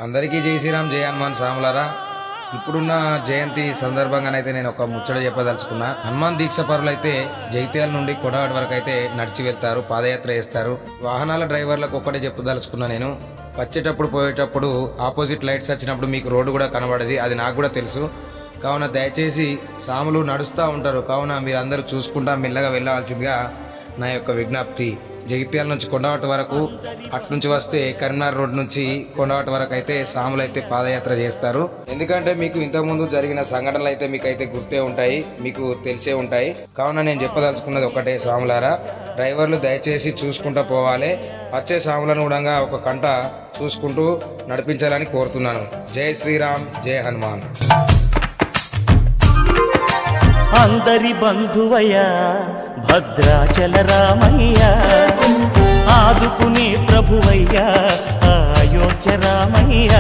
అందరికీ జై శ్రీరామ్, జై హనుమాన్ సాములారా. ఇప్పుడున్న జయంతి సందర్భంగానైతే నేను ఒక ముచ్చట చెప్పదలుచుకున్నా. హనుమాన్ దీక్ష పరులైతే జైత్యాల నుండి కొడవాడ వరకు అయితే నడిచి వెళ్తారు, పాదయాత్ర చేస్తారు. వాహనాల డ్రైవర్లకు ఒక్కటే చెప్పదలుచుకున్నా. నేను వచ్చేటప్పుడు పోయేటప్పుడు ఆపోజిట్ లైట్స్ వచ్చినప్పుడు మీకు రోడ్డు కూడా కనబడది, అది నాకు కూడా తెలుసు. కావున దయచేసి సాములు నడుస్తూ ఉంటారు, కావున మీరు అందరూ చూసుకుంటా మెల్లగా వెళ్ళవలసిందిగా నా యొక్క విజ్ఞప్తి. జగిత్యాల నుంచి కొండవాట వరకు, అట్నుంచి వస్తే కరీంనగర్ రోడ్ నుంచి కొండవాట వరకు అయితే సాములు అయితే పాదయాత్ర చేస్తారు. ఎందుకంటే మీకు ఇంతకుముందు జరిగిన సంఘటనలు అయితే మీకైతే గుర్తే ఉంటాయి, మీకు తెలిసే ఉంటాయి. కావున నేను చెప్పదలుచుకున్నది ఒకటే, సాములారా డ్రైవర్లు దయచేసి చూసుకుంటూ పోవాలి. వచ్చే సాములను కూడా ఒక కంట చూసుకుంటూ నడిపించాలని కోరుతున్నాను. జై శ్రీరామ్, జై హనుమాన్. అందరి బంధువయ్యా భద్రాచల రామయ్య, ఆదుకునే ప్రభువయ్యా అయోధ్య రామయ్య.